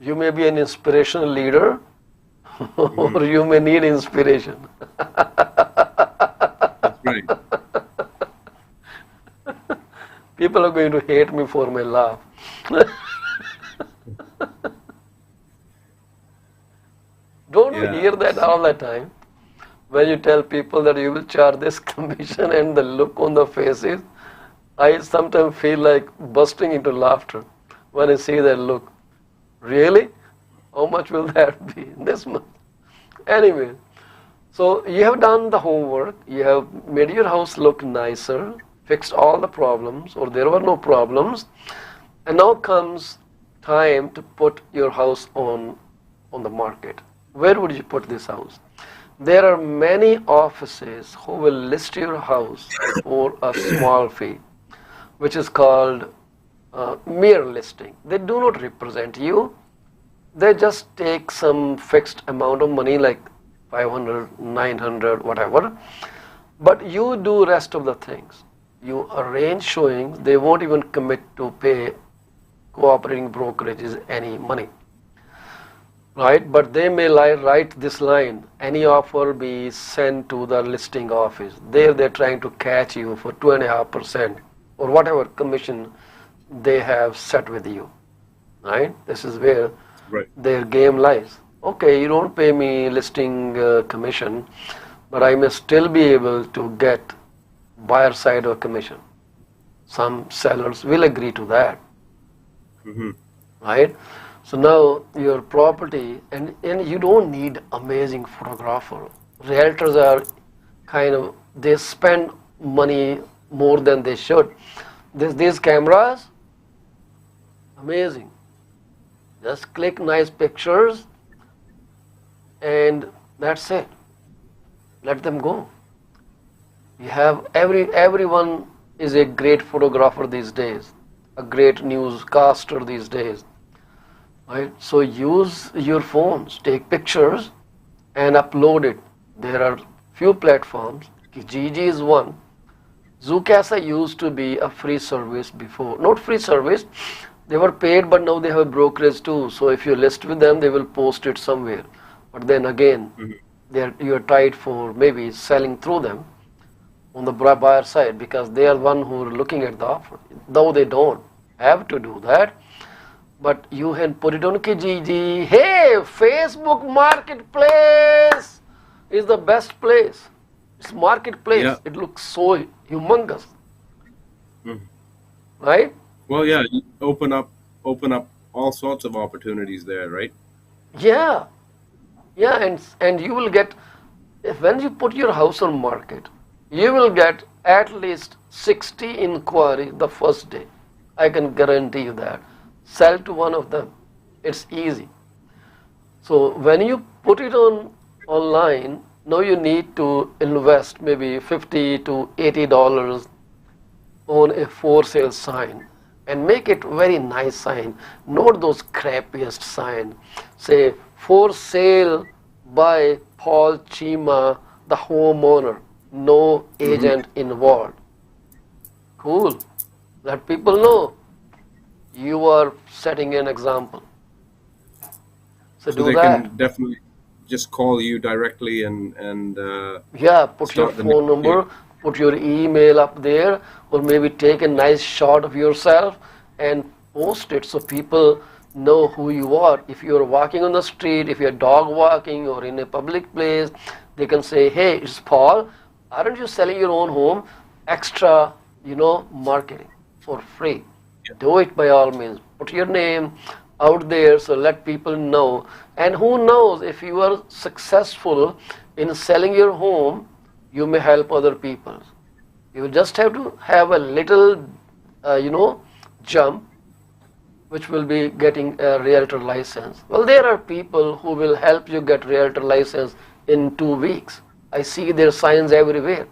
you may be an inspirational leader, Hmm. or you may need inspiration. That's right. People are going to hate me for my laugh. Don't we Yeah. hear that all the time? When you tell people that you will charge this commission and the look on the faces, I sometimes feel like bursting into laughter when I see that look. Really? How much will that be this month? Anyway, so you have done the homework, you have made your house look nicer, fixed all the problems, or there were no problems, and now comes time to put your house on the market. Where would you put this house? There are many offices who will list your house for a small fee, which is called mere listing. They do not represent you. They just take some fixed amount of money like 500, 900, whatever. But you do rest of the things. You arrange showings. They won't even commit to pay cooperating brokerages any money. right? But they may write this line, any offer be sent to the listing office. There they're trying to catch you for 2.5% or whatever commission they have set with you, right? This is where Right. their game lies. Okay, you don't pay me listing commission, but I may still be able to get buyer side of commission. Some sellers will agree to that, Mm-hmm. right? So now your property, and you don't need amazing photographer. Realtors are kind of, they spend money more than they should. These cameras, amazing. Just click nice pictures and that's it. Let them go. You have everyone is a great photographer these days, a great newscaster these days, right? So use your phones, take pictures and upload it. There are few platforms. Kijiji is one. Zoocasa used to be a free service before. Not free service, they were paid, but now they have a brokerage too. So if you list with them, they will post it somewhere. But then again, you are tied for maybe selling through them on the buyer side because they are one who are looking at the offer. Though they don't have to do that, but you can put it on Kijiji. Hey, Facebook Marketplace is the best place. It's marketplace. Yeah. It looks so humongous, Mhm. right? Well, yeah, you open up all sorts of opportunities there, right? Yeah, yeah, and you will get, when you put your house on market, you will get at least 60 inquiries the first day. I can guarantee you that. Sell to one of them. It's easy. So when you put it on online, now you need to invest maybe $50 to $80 on a for sale sign and make it very nice sign, not those crappiest sign. Say for sale by Paul Chima, the homeowner, no agent involved. Cool. Let people know you are setting an example. So So do they that. can definitely just call you directly and Yeah, put your start the phone number, put your email up there, or maybe take a nice shot of yourself and post it so people know who you are. If you're walking on the street, if you're dog walking or in a public place, they can say, hey, it's Paul, aren't you selling your own home? Extra, marketing for free. Do it by all means. Put your name out there so let people know. And who knows, if you are successful in selling your home, you may help other people. You just have to have a little, jump, which will be getting a realtor license. Well, there are people who will help you get realtor license in 2 weeks. I see their signs everywhere.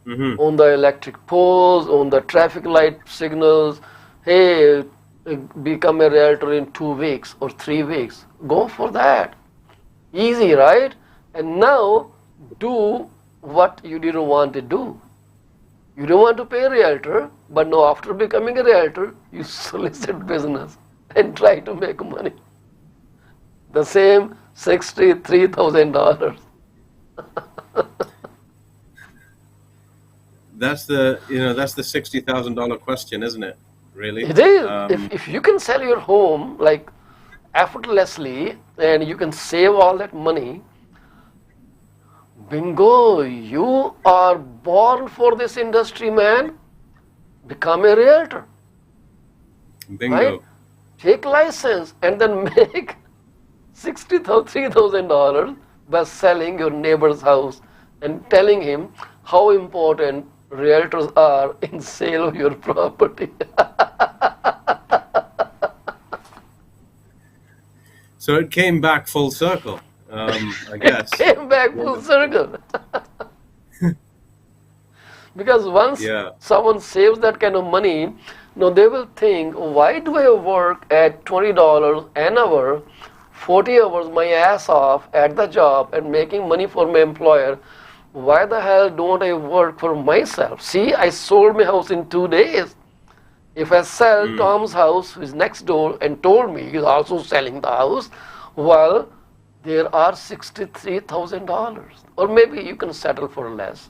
Mhm. On the electric poles, on the traffic light signals. Hey, become a realtor in 2 weeks or 3 weeks. Go for that. Easy, right? And now do what you didn't want to do. You don't want to pay a realtor, but now after becoming a realtor, you solicit business and try to make money. The same $63,000. That's the $60,000 question, isn't it? Really? It is. If you can sell your home like effortlessly and you can save all that money, bingo, you are born for this industry, man. Become a realtor, Bingo. right? Take license and then make $63,000 by selling your neighbor's house and telling him how important realtors are in sale of your property. So it came back full circle, I guess. Came back full circle. Because once Yeah. someone saves that kind of money, now they will think, why do I work at $20 an hour, 40 hours my ass off at the job and making money for my employer? Why the hell don't I work for myself? See, I sold my house in 2 days. If I sell Tom's house, who is next door, and told me he's also selling the house, Well, there are $63,000, or maybe you can settle for less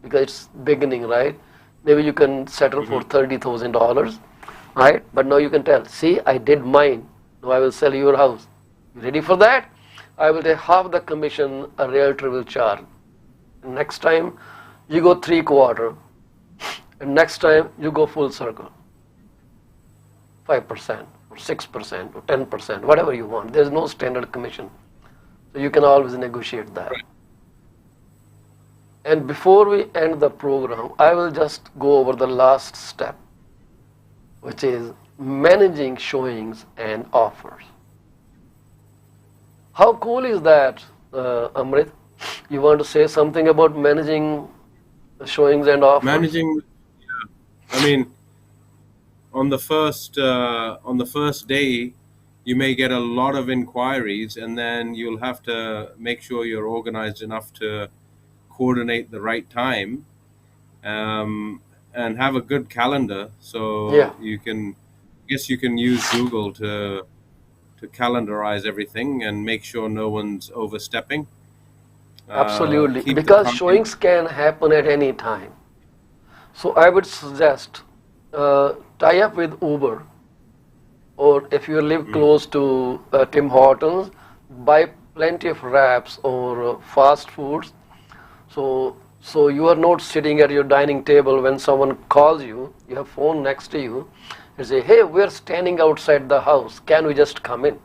because it's beginning, right? Maybe you can settle for $30,000, right? But now you can tell, see, I did mine. Now I will sell your house. You ready for that? I will take half the commission a realtor will charge. Next time you go 3/4, and next time you go full circle, 5% or 6% or 10%, whatever you want. There's no standard commission. So you can always negotiate that. And before we end the program, I will just go over the last step, which is managing showings and offers. How cool is that, Amrit? You want to say something about managing showings and offers? Managing, yeah. I mean, on the first day, you may get a lot of inquiries, and then you'll have to make sure you're organized enough to coordinate the right time, and have a good calendar. So Yeah, you can, I guess you can use Google to calendarize everything and make sure no one's overstepping. absolutely. Keep the Because time. showings can happen at any time. So I would suggest tie up with Uber, or if you live close to Tim Hortons, buy plenty of wraps or fast foods. So you are not sitting at your dining table when someone calls you. You have phone next to you. You say, "Hey, we're standing outside the house. Can we just come in?"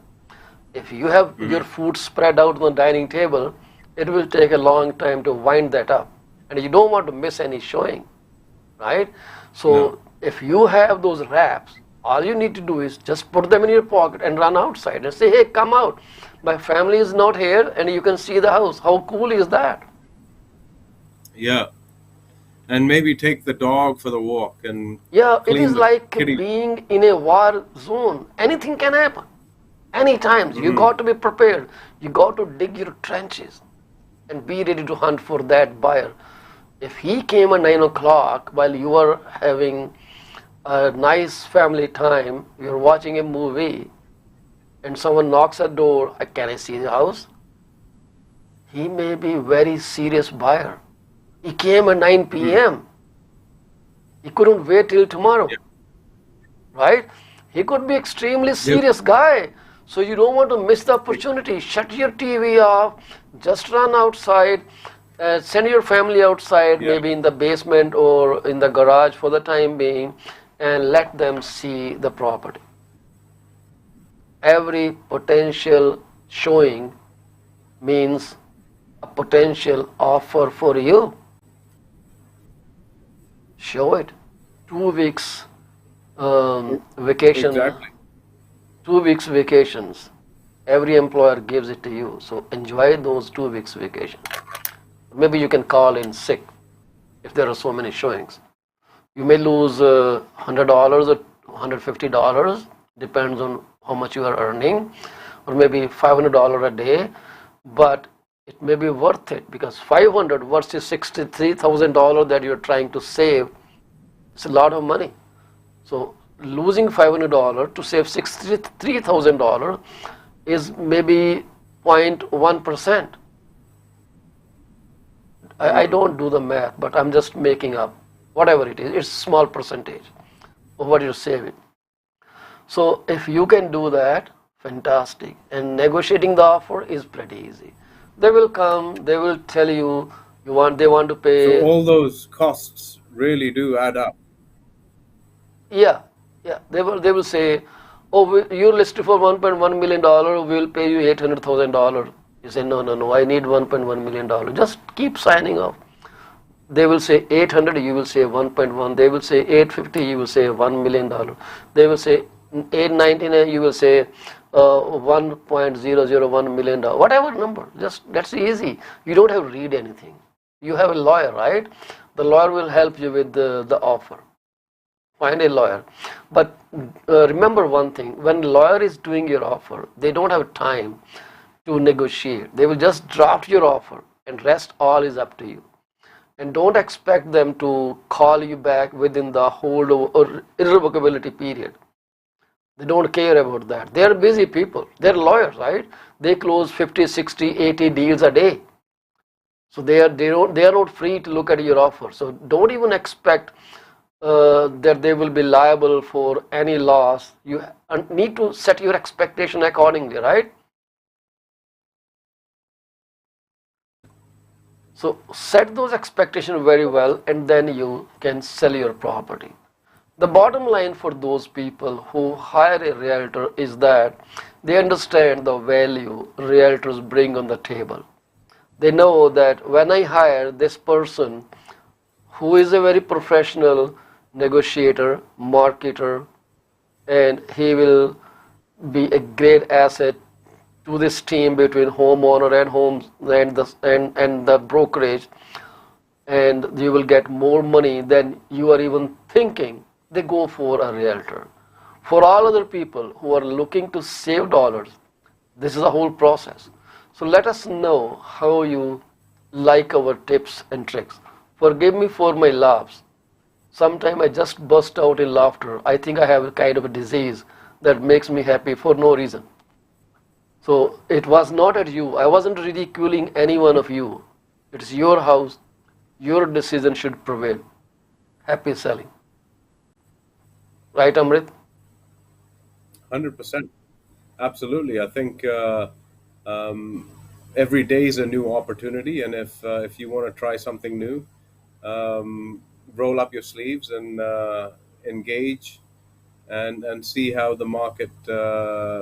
If you have your food spread out on the dining table, it will take a long time to wind that up, and you don't want to miss any showing, right? So No. if you have those wraps, all you need to do is just put them in your pocket and run outside and say, "Hey, come out. My family is not here, and you can see the house." How cool is that? Yeah, and maybe take the dog for the walk and Yeah, it clean is the like kitty. being in a war zone. Anything can happen. Any times. You got to be prepared. You got to dig your trenches and be ready to hunt for that buyer. If he came at 9 o'clock while you are having a nice family time, you're watching a movie, and someone knocks at the door, "Can I see the house?" He may be very serious buyer. He came at 9 p.m. He couldn't wait till tomorrow, right? He could be extremely serious guy. So you don't want to miss the opportunity. Shut your TV off. Just run outside. Send your family outside, Yeah. maybe in the basement or in the garage for the time being, and let them see the property. Every potential showing means a potential offer for you. Show it. 2 weeks vacation. Exactly. 2 weeks vacations. Every employer gives it to you. So enjoy those 2 weeks vacation. Maybe you can call in sick if there are so many showings. You may lose $100 or $150, depends on how much you are earning, or maybe $500 a day, but it may be worth it because $500 versus $63,000 that you're trying to save, it's a lot of money. So losing $500 to save $63,000 is maybe 0.1%. I don't do the math, but I'm just making up. Whatever it is, it's a small percentage of what you're saving. So if you can do that, fantastic. And negotiating the offer is pretty easy. They will come, they will tell you, they want to pay. So all those costs really do add up. Yeah, yeah. They will say, "Oh, you're listed for $1.1 million. We'll pay you $800,000." You say, "No. I need $1.1 million. Just keep signing off." They will say 800. You will say 1.1. They will say 850. You will say $1 million. They will say 899. You will say 1.001 million. Whatever number. Just that's easy. You don't have to read anything. You have a lawyer, right? The lawyer will help you with the offer. Find a lawyer. But remember one thing, when a lawyer is doing your offer, they don't have time to negotiate. They will just draft your offer, and rest all is up to you. And don't expect them to call you back within the hold or irrevocability period. They don't care about that. They're busy people. They're lawyers, right? They close 50, 60, 80 deals a day. So they are not free to look at your offer. So don't even expect that they will be liable for any loss. You need to set your expectation accordingly, right? So set those expectations very well, and then you can sell your property. The bottom line for those people who hire a realtor is that they understand the value realtors bring on the table. They know that when I hire this person who is a very professional negotiator, marketer, and he will be a great asset to this team between homeowner and homes and the brokerage, and you will get more money than you are even thinking, they go for a realtor. For all other people who are looking to save dollars, this is a whole process. So let us know how you like our tips and tricks. Forgive me for my laughs. Sometimes I just burst out in laughter. I think I have a kind of a disease that makes me happy for no reason. So it was not at you. I wasn't ridiculing any one of you. It's your house. Your decision should prevail. Happy selling. Right, Amrit? 100%. Absolutely. I think every day is a new opportunity, and if you want to try something new, roll up your sleeves and engage and see how the market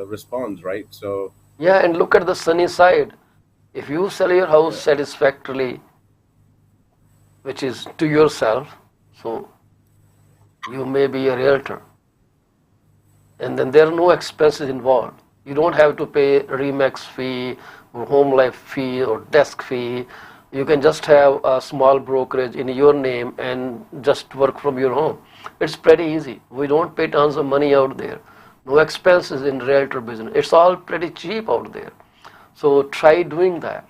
responds, right? So Yeah, and look at the sunny side. If you sell your house yeah, satisfactorily, which is to yourself, so you may be a realtor. And then there are no expenses involved. You don't have to pay Remax fee or home life fee or desk fee. You can just have a small brokerage in your name and just work from your home. It's pretty easy. We don't pay tons of money out there. No expenses in realtor business. It's all pretty cheap out there. So try doing that.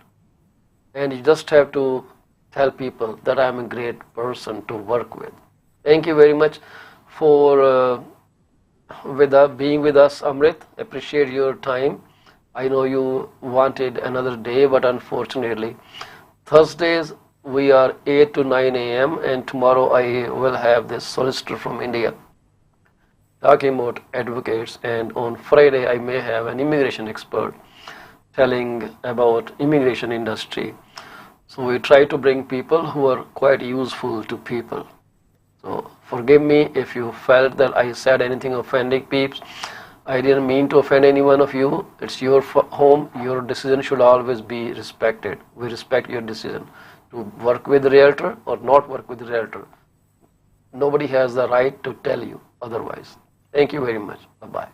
And you just have to tell people that I'm a great person to work with. Thank you very much for being with us, Amrit. Appreciate your time. I know you wanted another day, but unfortunately, Thursdays we are 8 to 9 a.m. and tomorrow I will have this solicitor from India talking about advocates, and on Friday I may have an immigration expert telling about immigration industry. So we try to bring people who are quite useful to people. So forgive me if you felt that I said anything offending peeps. I didn't mean to offend any one of you. It's your home. Your decision should always be respected. We respect your decision to work with the realtor or not work with the realtor. Nobody has the right to tell you otherwise. Thank you very much. Bye-bye.